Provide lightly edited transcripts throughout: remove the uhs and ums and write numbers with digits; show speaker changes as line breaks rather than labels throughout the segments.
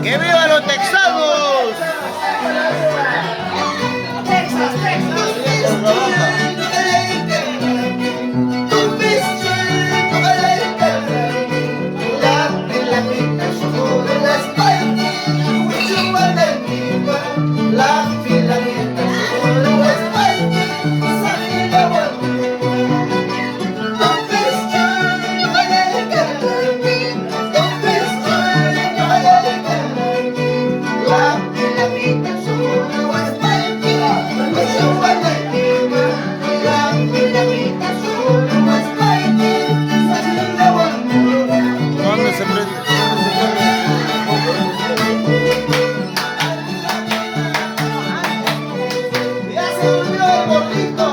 ¡Que viva los texanos!
Texas, Texas.
¿Dónde se prende?
¡Ya se durmió el gordito!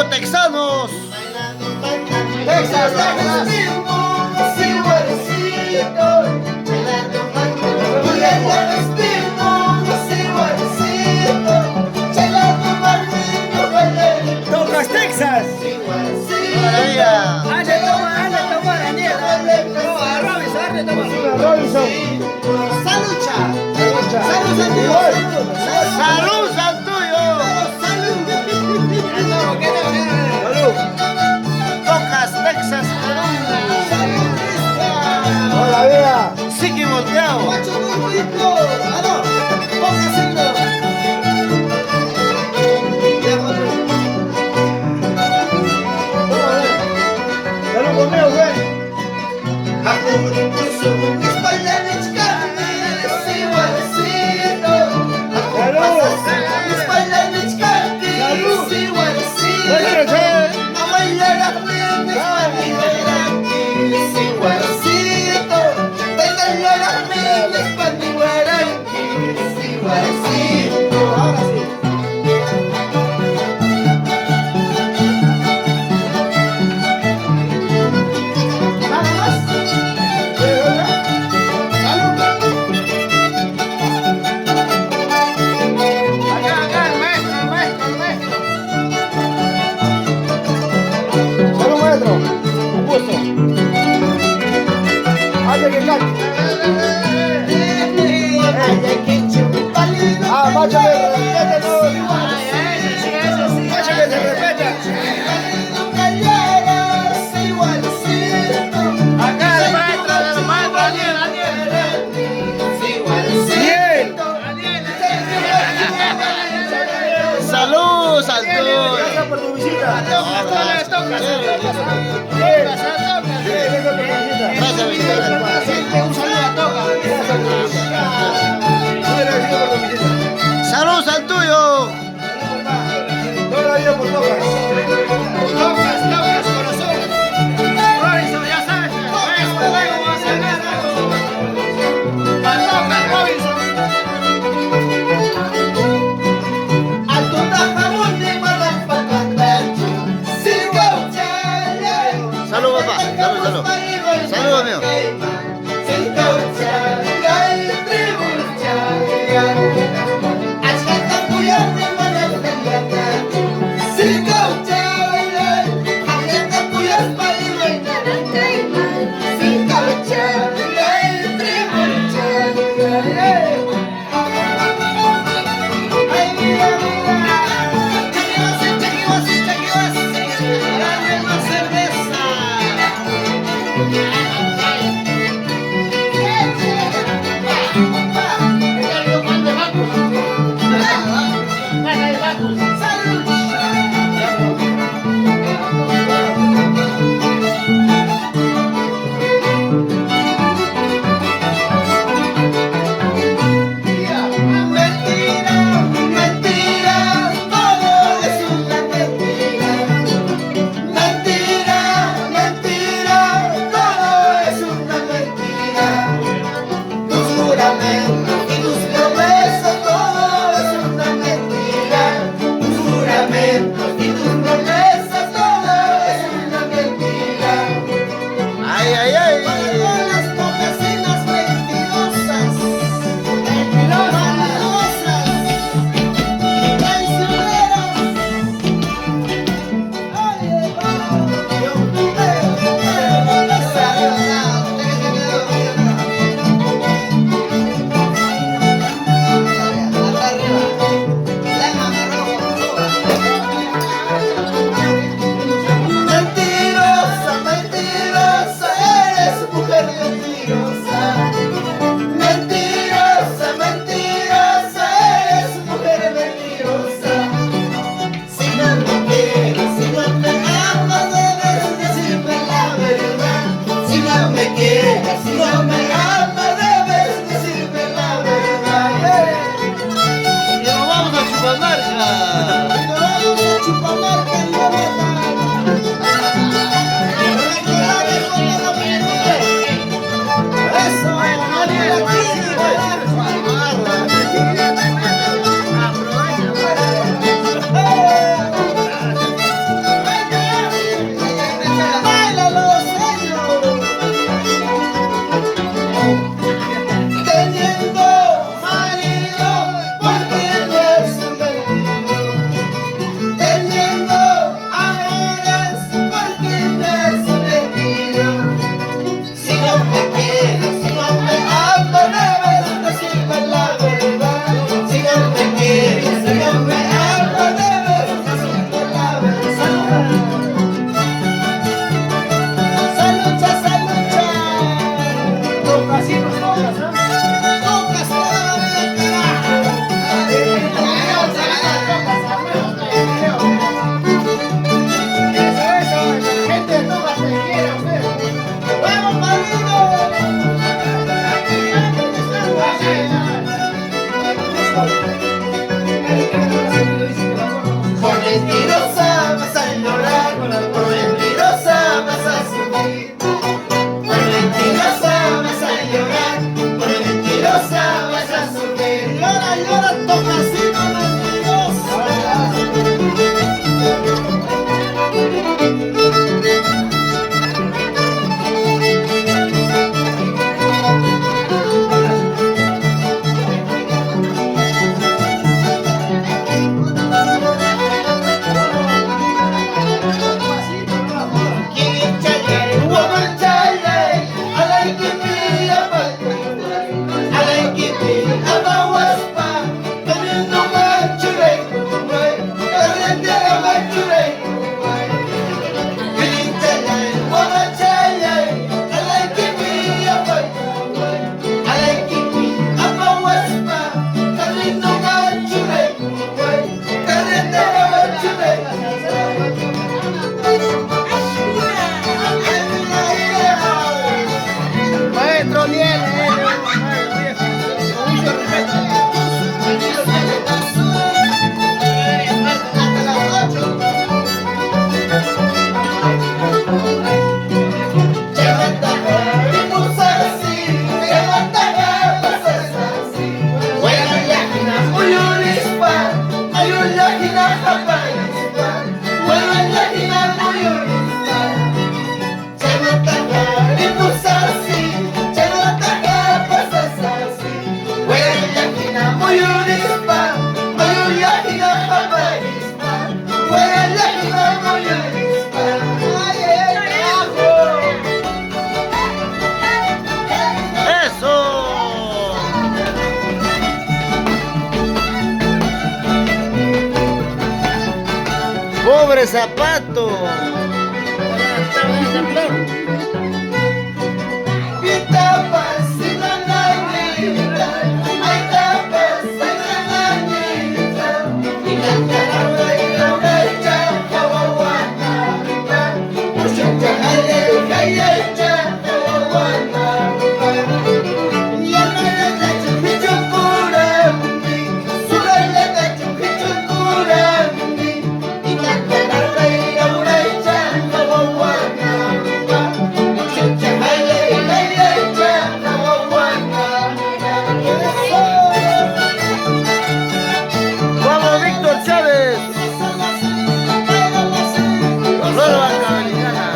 los texanos.
Texas, Texas.
Tocas Texas.
Maravilla.
Daniel. Robinson.
Salucha.
Salud,
¡Salud, Santuyo! Tocas Texas, Perú.
Hola, vida.
Sí que volteado.
Salud conmigo, güey.
Ahora sí. Nada más.
Salud, maestro. Un gusto. Antes que cante. Ah, macho, respete, no. Macho, que se respeta.
Acá el maestro de los maestros,
Bien.
¡Salud, Santuyo!
Gracias por tu visita.
Gracias,
Bien. Bien, gracias por tu visita.
visitante.
Un saludo a Toca.
Muy agradecido por tu visita.
¡Salud, Santuyo!
Toda la vida por Tocas.
Tocas, corazón.
Robinson, ya sabes. Luego vas a ganar. Robinson. Salud, papá. Salud. Salud, amigo.
Silk
Pobre zapato.
Y tapas y la lanita, hay tapas y la lanita, y la caramba y la brecha, caguaguana, muchacha, ay, caguaguana, y a la leche, pichocura, sura la leche, pichocura, y la caramba y la brecha, caguaguana, muchacha,
Vamos, Víctor Chávez. Solo Banca Americana.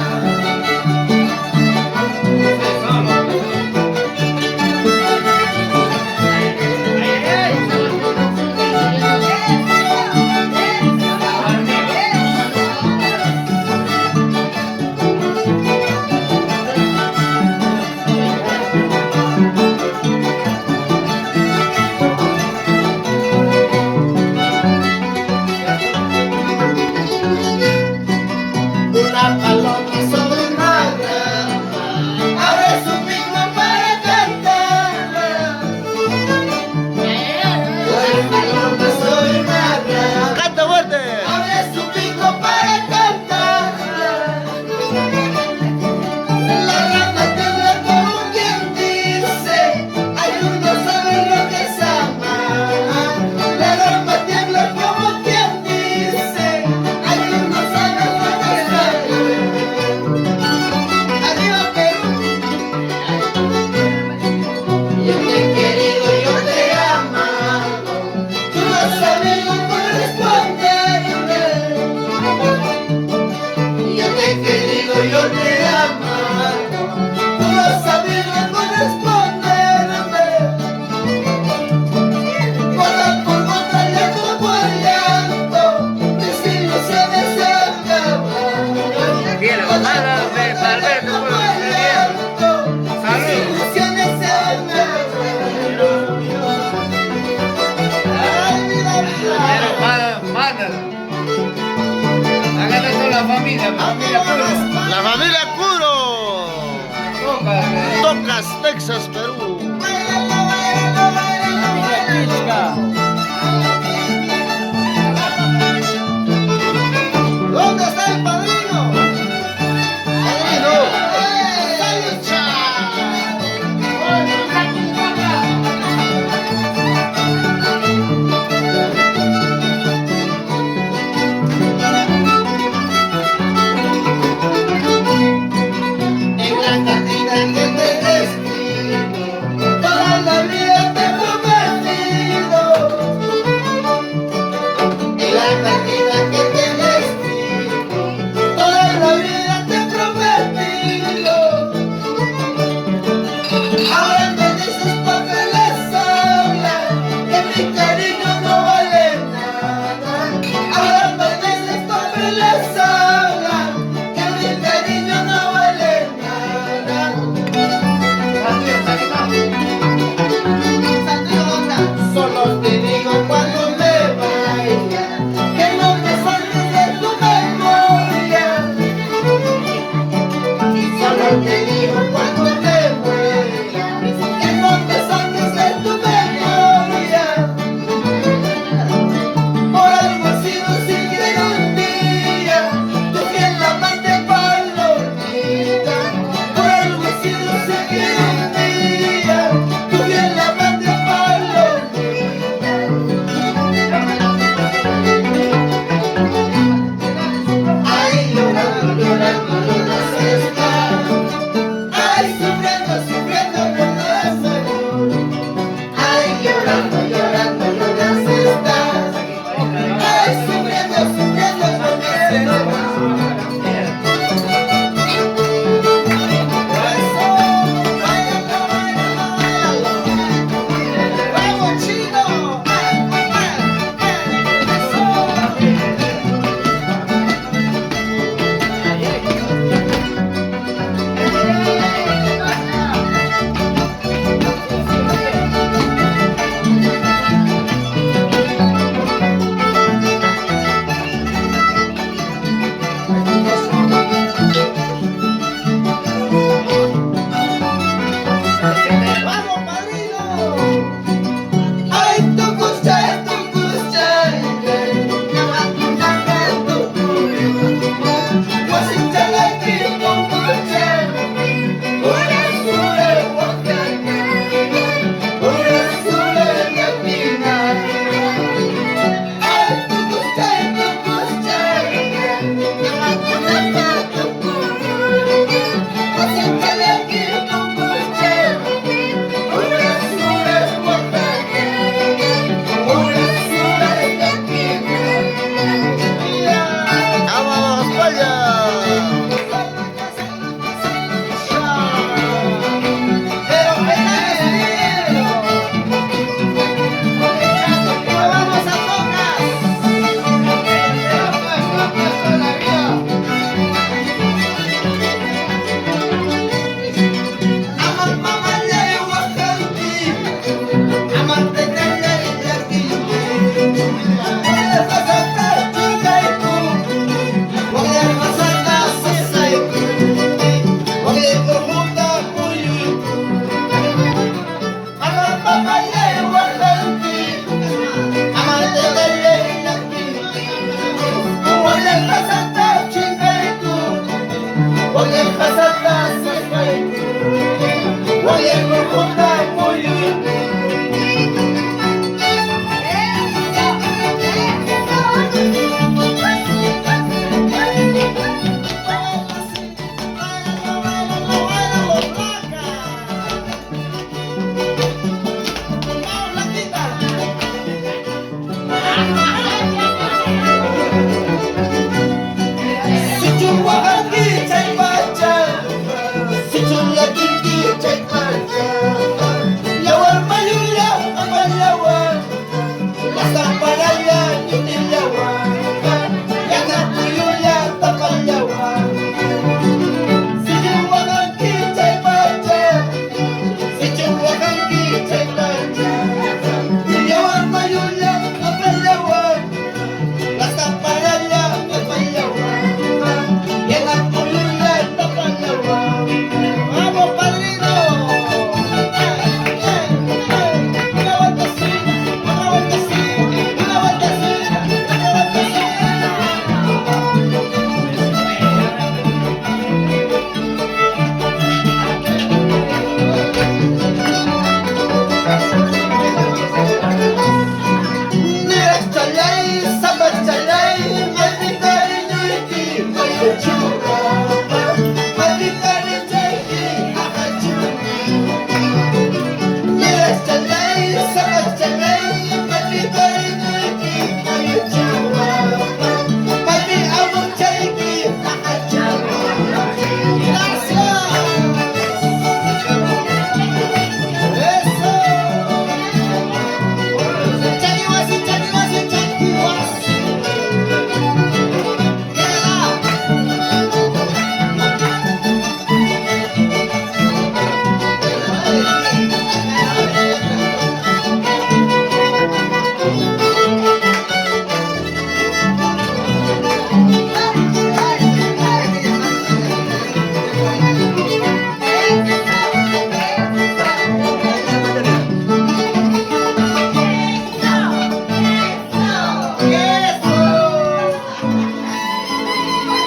Una paloma sobre el mar, abre su pico para cantar. Una paloma sobre el mar,
¡Canta fuerte!
abre su pico para cantar. La rana tiembla como quien dice, hay uno sabe lo que es amar. La rana tiembla como quien dice, hay uno sabe lo que es amar. Arriba Perú. Yo te he querido, yo te he amado, tú lo has sabido corresponderme. Yo te he querido, yo te he amado, tú lo has sabido corresponderme. Gota por gota le tomo el llanto, mis ilusiones se acaban.
Bien, hermana, para ver cómo lo Hágale toda la familia puro.
La familia Curo. Tocas, Texas, Perú.
¿Dónde está el padrino? En la cartita que te escribo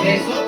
Eso.